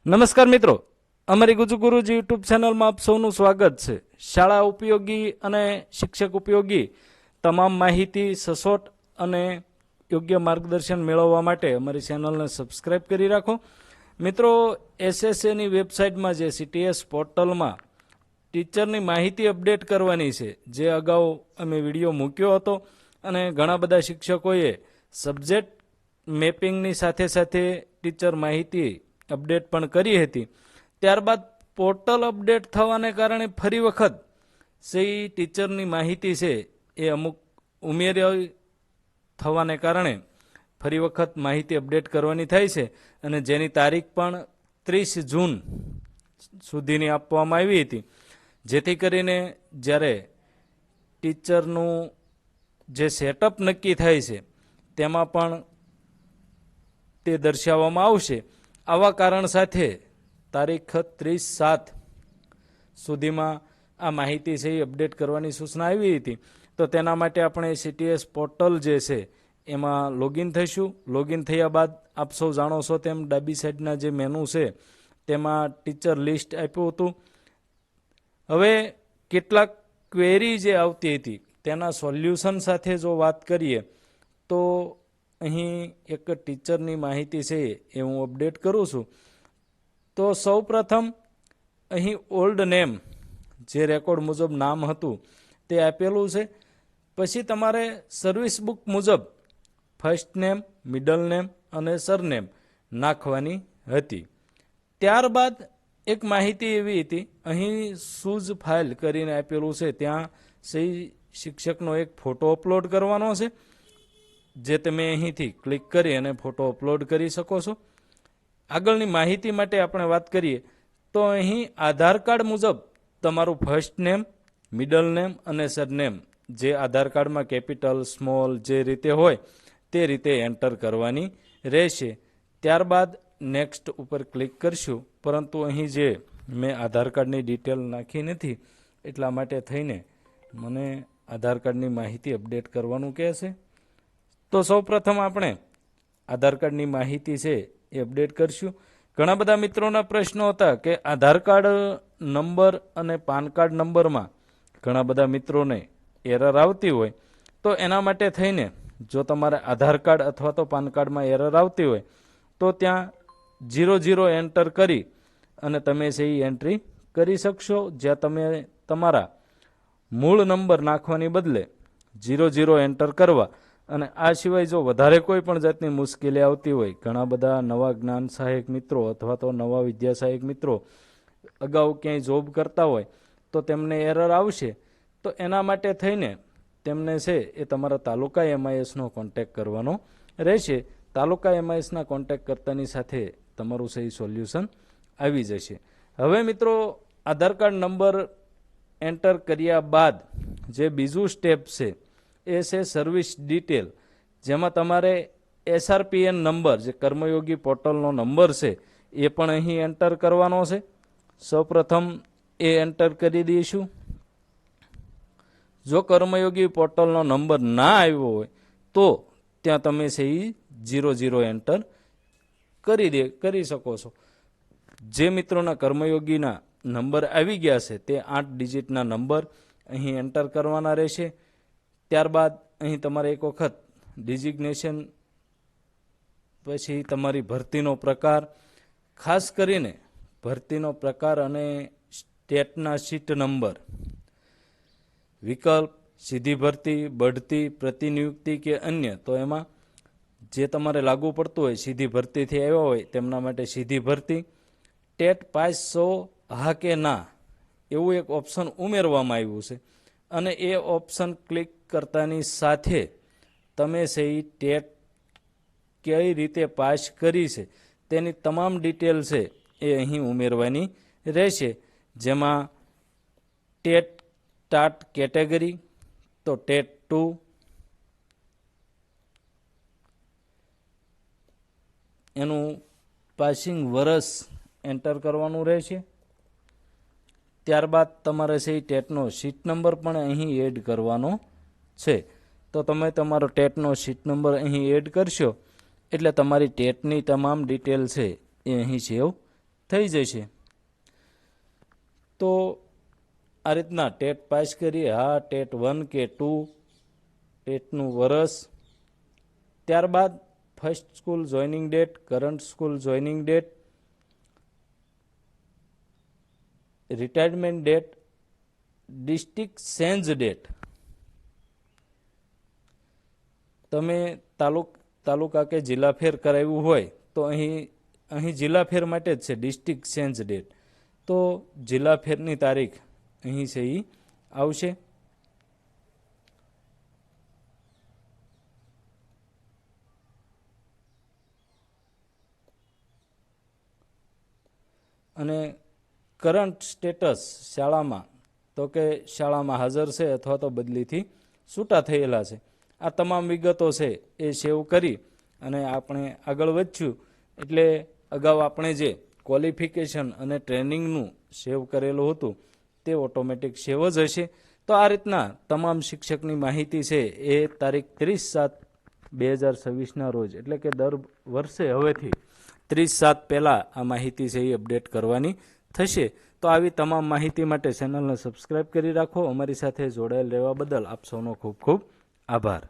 નમસ્કાર મિત્રો, અમારી ગુજુગુરુજી યુટ્યુબ ચેનલમાં આપ સૌનું સ્વાગત છે। શાળા ઉપયોગી અને શિક્ષક ઉપયોગી તમામ માહિતી સચોટ અને યોગ્ય માર્ગદર્શન મેળવવા માટે અમારી ચેનલને સબસ્ક્રાઇબ કરી રાખો। મિત્રો, એસએસએની વેબસાઇટમાં જે સીટીએસ પોર્ટલમાં ટીચરની માહિતી અપડેટ કરવાની છે, જે અગાઉ અમે વિડીયો મૂક્યો હતો અને ઘણા બધા શિક્ષકોએ સબ્જેક્ટ મેપિંગની સાથે સાથે ટીચર માહિતી અપડેટ પણ કરી હતી। ત્યારબાદ પોર્ટલ અપડેટ થવાને કારણે ફરી વખત સહી ટીચરની માહિતી છે એ અમુક ઉમેરી થવાને કારણે ફરી વખત માહિતી અપડેટ કરવાની થાય છે અને જેની તારીખ પણ 30 જૂન સુધીની આપવામાં આવી હતી, જેથી કરીને જ્યારે ટીચરનું જે સેટઅપ નક્કી થાય છે તેમાં પણ તે દર્શાવવામાં આવશે। આવા કારણ સાથે તારીખ 30/7 સુધીમાં આ માહિતી છે એ અપડેટ કરવાની સૂચના આવી હતી। તો તેના માટે આપણે સીટીએસ પોર્ટલ જે છે એમાં લોગિન થઈશું। લોગિન થયા બાદ આપ સૌ જાણો છો તેમ ડાબી સાઈડના જે મેનુ છે તેમાં ટીચર લિસ્ટ આપ્યું હતું। હવે કેટલાક ક્વેરી જે આવતી હતી તેના સોલ્યુશન સાથે જો વાત કરીએ તો અહીં એક ટીચરની માહિતી છે એ હું અપડેટ કરું છું। તો સૌ પ્રથમ અહીં ઓલ્ડ નેમ જે રેકોર્ડ મુજબ નામ હતું તે આપેલું છે। પછી તમારે સર્વિસ બુક મુજબ ફર્સ્ટ નેમ, મિડલ નેમ અને સરનેમ નાખવાની હતી। ત્યારબાદ એક માહિતી એવી હતી, અહીં સૂઝ ફાઇલ કરીને આપેલું છે, ત્યાં સહી શિક્ષકનો એક ફોટો અપલોડ કરવાનો છે, જે તમે અહીંથી ક્લિક કરી અને ફોટો અપલોડ કરી શકો છો। આગળની માહિતી માટે આપણે વાત કરીએ તો અહીં આધાર કાર્ડ મુજબ તમારું ફર્સ્ટ નેમ, મિડલ નેમ અને સરનેમ જે આધાર કાર્ડમાં કેપિટલ, સ્મોલ જે રીતે હોય તે રીતે એન્ટર કરવાની રહેશે। ત્યારબાદ નેક્સ્ટ ઉપર ક્લિક કરશું, પરંતુ અહીં જે મેં આધાર કાર્ડની ડિટેલ નાખી નથી એટલા માટે થઈને મને આધાર કાર્ડની માહિતી અપડેટ કરવાનું કહેશે। તો સૌ પ્રથમ આપણે આધાર કાર્ડની માહિતી છે એ અપડેટ કરશું। ઘણા બધા મિત્રોના પ્રશ્નો હતા કે આધાર કાર્ડ નંબર અને પાન કાર્ડ નંબરમાં ઘણા બધા મિત્રોને એરર આવતી હોય, તો એના માટે થઈને જો તમારે આધાર કાર્ડ અથવા તો પાન કાર્ડમાં એરર આવતી હોય તો ત્યાં 00 એન્ટર કરી અને તમે સહી એન્ટ્રી કરી શકશો, જ્યાં તમે તમારા મૂળ નંબર નાખવાની બદલે 00 એન્ટર કરવા। અને આ સિવાય જો વધારે કોઈ પણ જાતની મુશ્કેલી આવતી હોય, ઘણા બધા નવા જ્ઞાન સહાયક મિત્રો અથવા તો નવા વિદ્યા સહાયક મિત્રો અગાઉ ક્યાંય જોબ કરતા હોય તો તેમને એરર આવશે, તો એના માટે થઈને તેમને છે એ તમારા તાલુકા એમઆઈએસનો કોન્ટેક કરવાનો રહેશે। તાલુકા એમઆઈએસના કોન્ટેક કરતાની સાથે તમારું સહી સોલ્યુશન આવી જશે। હવે મિત્રો, આધાર કાર્ડ નંબર એન્ટર કર્યા બાદ જે બીજું સ્ટેપ છે એ છે સર્વિસ ડિટેલ, જેમાં તમારે એસઆરપીએન નંબર જે કર્મયોગી પોર્ટલનો નંબર છે એ પણ અહીં એન્ટર કરવાનો છે। સૌપ્રથમ એ એન્ટર કરી દઈશું। જો કર્મયોગી પોર્ટલનો નંબર ના આવ્યો હોય તો ત્યાં તમે છે એ 00 એન્ટર કરી શકો છો। જે મિત્રોના કર્મયોગીના નંબર આવી ગયા છે તે 8 ડિજિટના નંબર અહીં એન્ટર કરવાના રહેશે। ત્યારબાદ અહીં તમારે એક વખત ડિઝિગ્નેશન, પછી તમારી ભરતીનો પ્રકાર, ખાસ કરીને ભરતીનો પ્રકાર અને સ્ટેટના સીટ નંબર, વિકલ્પ, સીધી ભરતી, બઢતી, પ્રતિનિયુક્તિ કે અન્ય, તો એમાં જે તમારે લાગુ પડતું હોય, સીધી ભરતીથી આવ્યા હોય તેમના માટે સીધી ભરતી, ટેટ પાસ છો હા કે ના એવું એક ઓપ્શન ઉમેરવામાં આવ્યું છે અને એ ઓપ્શન ક્લિક કરતાની સાથે તમે સહી ટેટ કઈ રીતે પાસ કરી છે તેની તમામ ડિટેલ છે એ અહીં ઉમેરવાની રહેશે। જેમાં ટેટ ટાટ કેટેગરી તો ટેટ 2, એનું પાસિંગ વર્ષ એન્ટર કરવાનું રહેશે। ત્યારબાદ તમારે છે ટેટનો સીટ નંબર પણ અહીં એડ કરવાનો છે। તો તમે તમારો ટેટનો સીટ નંબર અહીં એડ કરશો એટલે તમારી ટેટની તમામ ડિટેલ છે એ અહીં સેવ થઈ જશે. તો આ રીતના ટેટ પાસ કરીએ, હા ટેટ 1 કે 2, ટેટનું વરસ, ત્યારબાદ first school joining date, current school joining date, retirement date, district change date. તમે તાલુકા કે જિલ્લા ફેર કરાવ્યું હોય તો અહીં જિલ્લા ફેર માટે જ છે ડિસ્ટ્રિક્ટ ચેન્જ ડેટ. તો જિલ્લા ફેરની તારીખ અહીં છે એ આવશે. અને કરંટ સ્ટેટસ શાળામાં, તો કે શાળામાં હાજર છે અથવા તો બદલીથી છૂટા થયેલા છે. આ તમામ વિગતો છે એ સેવ કરી અને આપણે આગળ વધશું. એટલે અગાઉ આપણે જે ક્વોલિફિકેશન અને ટ્રેનિંગનું સેવ કરેલું હતું તે ઓટોમેટિક સેવ જ હશે. તો આ રીતના તમામ શિક્ષકની માહિતી છે એ તારીખ 30/7/2026ના રોજ, એટલે કે દર વર્ષે હવેથી 30/7 પહેલાં આ માહિતી છે એ અપડેટ કરવાની થશે. તો આવી તમામ માહિતી માટે ચેનલને સબસ્ક્રાઈબ કરી રાખો. અમારી સાથે જોડાયેલ રહેવા બદલ આપ સૌનો ખૂબ ખૂબ આભાર.